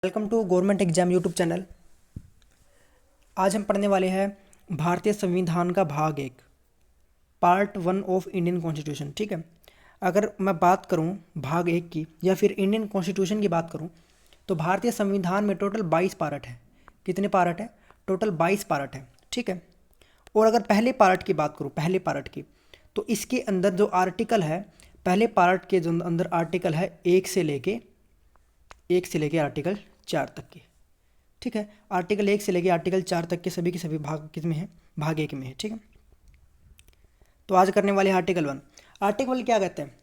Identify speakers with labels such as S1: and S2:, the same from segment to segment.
S1: Welcome to government exam YouTube channel. आज हम पढ़ने वाले हैं भारतीय संविधान का भाग 1 पार्ट 1 ऑफ इंडियन कॉन्स्टिट्यूशन। ठीक है, अगर मैं बात करूं भाग 1 की या फिर इंडियन कॉन्स्टिट्यूशन की बात करूं तो भारतीय संविधान में टोटल 22 पार्ट है। कितने पार्ट है? टोटल 22 पार्ट है। ठीक है, और अगर पहले पार्ट की बात करूं, पहले पार्ट की, तो इसके अंदर जो आर्टिकल है, पहले पार्ट के जो अंदर आर्टिकल है 1 से लेके आर्टिकल 4 तक के। ठीक है, आर्टिकल 1 से लेके आर्टिकल 4 तक के सभी भाग किसमें है? भाग 1 में है। ठीक है, तो आज करने वाले हैं आर्टिकल 1। आर्टिकल 1 क्या कहते हैं?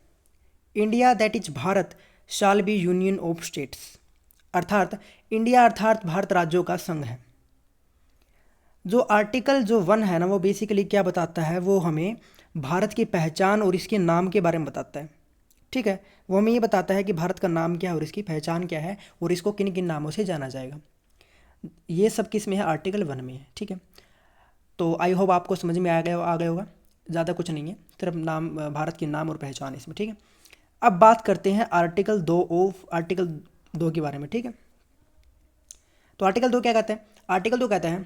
S1: India that is Bharat shall be union of states, अर्थात इंडिया अर्थात भारत राज्यों का संघ है। जो आर्टिकल जो 1 है ना, वो बेसिकली क्या बताता है? वो हमें भारत की पहचान और इसके नाम के बारे में बताता है। ठीक है, वो हमें ये बताता है कि भारत का नाम क्या है और इसकी पहचान क्या है और इसको किन किन नामों से जाना जाएगा। ये सब किस में है? आर्टिकल 1 में है। ठीक है, तो आई होप आपको समझ में आ गया होगा। ज़्यादा कुछ नहीं है, सिर्फ नाम, भारत के नाम और पहचान इसमें। ठीक है, अब बात करते हैं आर्टिकल 2 के बारे में। ठीक है, तो आर्टिकल 2 क्या कहते हैं? आर्टिकल 2 कहते हैं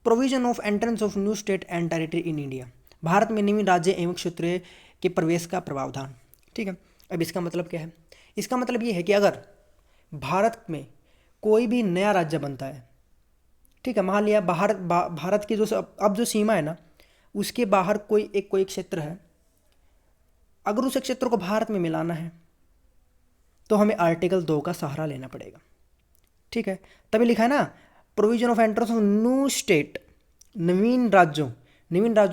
S1: provision of entrance of new state and territory in India, Bharat में नवीन राज्य एवं क्षेत्र के प्रवेश का प्रावधान। ठीक है, अब इसका मतलब क्या है? इसका मतलब ये है कि अगर भारत में कोई भी नया राज्य बनता है, ठीक है, मान लिया भारत की जो अब जो सीमा है ना, उसके बाहर कोई क्षेत्र है, अगर उस क्षेत्र को भारत में मिलाना है तो हमें आर्टिकल 2 का सहारा लेना पड़ेगा। ठीक है, तभी लिखा है ना, provision of entrance of new state, नवीन राज्यों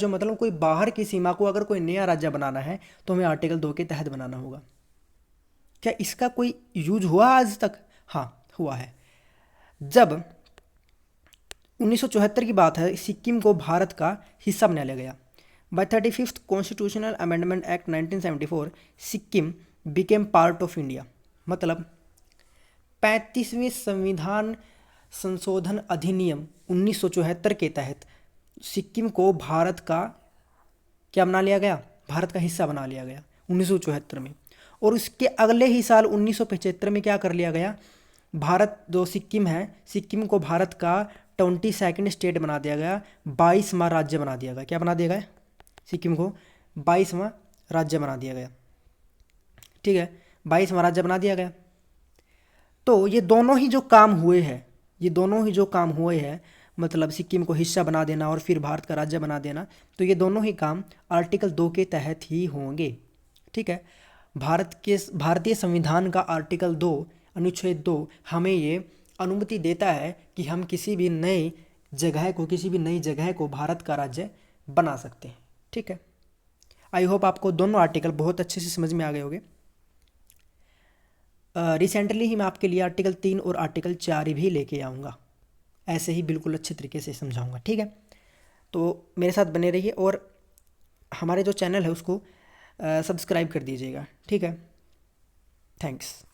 S1: मतलब कोई बाहर की सीमा को अगर कोई नया राज्य बनाना है तो हमें आर्टिकल 2 के तहत बनाना होगा। क्या इसका कोई यूज हुआ आज तक? हाँ, हुआ है। जब 1974 की बात है, सिक्किम को भारत का हिस्सा बना लिया गया। By 35th constitutional amendment act 1974 Sikkim became part of India. मतलब 35वें संविधान संशोधन अधिनियम 1974 के तहत सिक्किम को भारत का क्या बना लिया गया? भारत का हिस्सा बना लिया गया 1974 में। और उसके अगले ही साल 1975 में क्या कर लिया गया? भारत जो सिक्किम है, सिक्किम को भारत का 22nd स्टेट बना दिया गया, 22वां राज्य बना दिया गया। क्या बना दिया गया? सिक्किम को 22वां राज्य बना दिया गया। ठीक है, 22वां राज्य बना दिया गया। तो ये दोनों ही जो काम हुए हैं, मतलब सिक्किम को हिस्सा बना देना और फिर भारत का राज्य बना देना, तो ये दोनों ही काम आर्टिकल 2 के तहत ही होंगे। ठीक है, भारतीय संविधान का आर्टिकल 2 अनुच्छेद 2 हमें ये अनुमति देता है कि हम किसी भी नई जगह को भारत का राज्य बना सकते हैं। ठीक है, आई होप आपको दोनों आर्टिकल बहुत अच्छे से समझ में आ गए होंगे। रिसेंटली ही मैं आपके लिए आर्टिकल 3 और आर्टिकल 4 भी लेके आऊँगा, ऐसे ही बिल्कुल अच्छे तरीके से समझाऊँगा। ठीक है, तो मेरे साथ बने रहिए और हमारे जो चैनल है उसको सब्सक्राइब कर दीजिएगा। ठीक है, थैंक्स।